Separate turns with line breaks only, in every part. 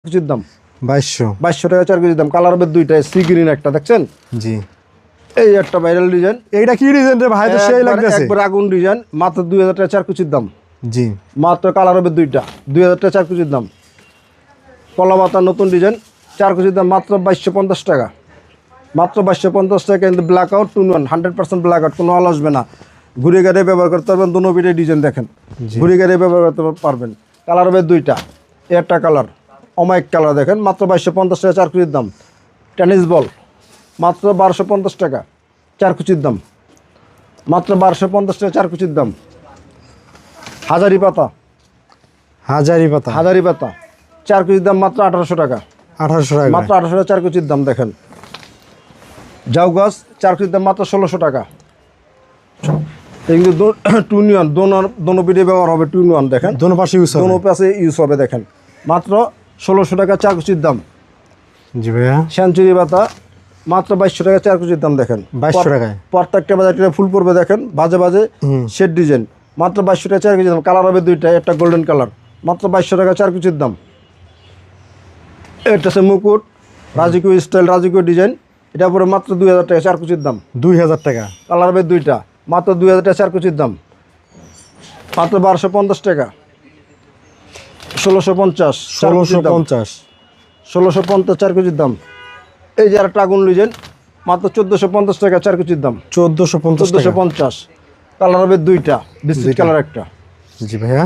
কিছুর দাম
2200
টাকা 4 কেজির দাম। কালার হবে দুইটা, সি গ্রিন একটা দেখছেন,
জি।
এই একটা ভাইরাল ডিজাইন।
এইটা কি ডিজাইন রে ভাই? তো সেই লাগতেছে
একবার আগুন ডিজাইন, মাত্র 2000 টাকা 4 কেজির দাম।
জি,
মাত্র কালার হবে দুইটা, 2000 টাকা 4 কেজির দাম। কলা পাতা নতুন ডিজাইন, 4 কেজির দাম মাত্র 2250 টাকা, মাত্র 2250 টাকা। কিন্তু black out 2-in-1, 100% black out, কোনো আলো আসবে না। ঘুরে গাড়ি ব্যবহার করতে পারবেন, দুনো পিঠে ডিজাইন দেখেন, ঘুরে গাড়ি ব্যবহার করতে পারবেন। কালার হবে দুইটা, একটা কালার অমাইক কালার দেখেন, মাত্র 2250 টাকা 4 কেজির দাম। টেনিস বল মাত্র 1250 টাকা 4 কেজির দাম, মাত্র 1250 টাকা 4 কেজির দাম। হাজারি পাতা হাজারি পাতা 4 কেজির দাম মাত্র 1800 টাকা,
1800 টাকা
মাত্র 1800 টাকা 4 কেজির দাম। দেখেন জাউ গাছ 4 কেজির দাম মাত্র 1600 টাকা। কিন্তু 2-in-1 দোনো পিঠে ব্যবহার হবে, 2-in-1 দেখেন,
দোনো পাশে ইউজ হবে,
দোনো পাশে ইউজ হবে। দেখেন মাত্র 1600 টাকা 4 কেজির দাম।
জি ভাইয়া।
সেঞ্চুরি পাতা মাত্র 2200 টাকা 4 কেজির দাম। দেখেন
2200 টাকায়
প্রত্যেকটা বাজারে ফুল পড়বে, দেখেন বাজে বাজে শেড ডিজাইন, মাত্র 2200 টাকা 4 কেজির দাম। কালার হবে দুইটা, একটা গোল্ডেন কালার, মাত্র 2200 টাকা 4 কেজির দাম। এটা হচ্ছে মুকুট, রাজকীয় স্টাইল, রাজকীয় ডিজাইন, এটা পরে মাত্র 2000 টাকা 4 কেজির দাম।
2000 টাকা।
কালার হবে দুইটা, মাত্র 2000 টাকা 4 কেজির দাম। মাত্র 1250 টাকা, 1650 1650 4 কেজির দাম। এই যে একটা আগুন ডিজাইন, মাত্র 1450 টাকা 4 কেজির দাম। 1450। কালার হবে দুইটা, বিস্কিট কালার একটা।
জি ভাইয়া।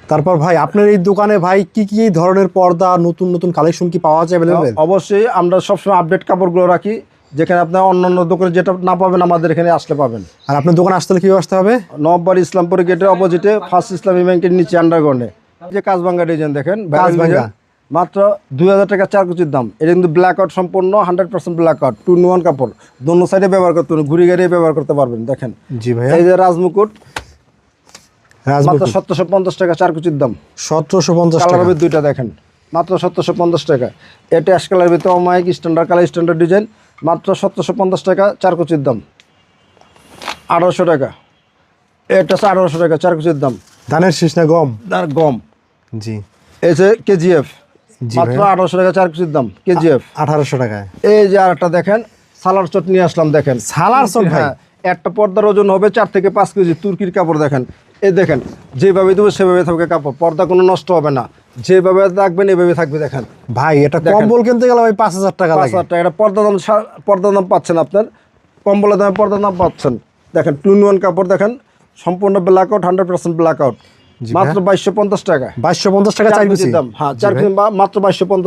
তারপর ভাই আপনার এই দোকানে ভাই কি কি ধরনের পর্দা, নতুন নতুন কালেকশন কি পাওয়া যায় অ্যাভেলেবল?
অবশ্যই আমরা সবসময় আপডেট কাপড়গুলো রাখি, যেখানে আপনার অন্যান্য দোকানে যেটা না পাবেন আমাদের এখানে আসলে পাবেন।
আর আপনার দোকানে আসতে হলে কীভাবে আসতে হবে?
নববাড়ি ইসলামপুর গেটের অপোজিটে ফার্স্ট ইসলামী ব্যাংকের নিচে আন্ডারগ্রাউন্ডে যে কাজভাঙ্গা ডিজাইন দেখেন,
কাজভাঙ্গা
মাত্র 2000 টাকা 4 কেজির দাম। এটা কিন্তু ব্ল্যাক আউট, সম্পূর্ণ 100% ব্ল্যাক আউট, 2-in-1 কাপড়, দোনো সাইডে ব্যবহার করতে পারবেন, ঘুরি গাড়ি ব্যবহার করতে পারবেন। দেখেন
জি ভাইয়া।
এই যে রাজমুকুট মাত্র 1750 টাকা 4 কেজির দাম।
1750
কালার
টাকা।
হবে দুইটা, দেখেন মাত্র 1750 টাকা। এটা অ্যাশ কালার ভিতরে অমায়িক স্ট্যান্ডার্ড কালার, স্ট্যান্ডার্ড ডিজাইন, মাত্র 1750 টাকা 4 কেজির দাম। 1800 টাকা, এটা হচ্ছে 1800 টাকা 4 কেজির দাম।
ধানের শীষ না গম?
আর গম।
জি।
এই যে কেজিএফ মাত্র 1800 টাকা 4 কেজির দাম, কেজিএফ
1800 টাকায়।
এই যে আরেকটা দেখেন সালার চট নিয়ে আসলাম, দেখেন
সালার চট ভাই।
হ্যাঁ, একটা পর্দার ওজন হবে 4 থেকে 5 কেজি, তুর্কির কাপড়। দেখেন এই দেখেন, যেভাবে দেবো সেভাবে থাকবে কাপড়, পর্দা কোনো নষ্ট হবে না, যেভাবে রাখবেন এভাবে থাকবে। দেখেন
ভাই এটা কম্বল কিনতে গেলে ভাই 5000 টাকা লাগে।
5000 টাকা। এটা পর্দার দাম পাচ্ছেন আপনার, কম্বলের দামে পর্দার দাম পাচ্ছেন। দেখেন 2-in-1 কাপড়, দেখেন সম্পূর্ণ ব্ল্যাক আউট, 100% ব্ল্যাক আউট, মাত্র 2250 টাকা।
2250 টাকা 4 কেজি
দাম। হ্যাঁ 4 কেজি মাত্র 2250।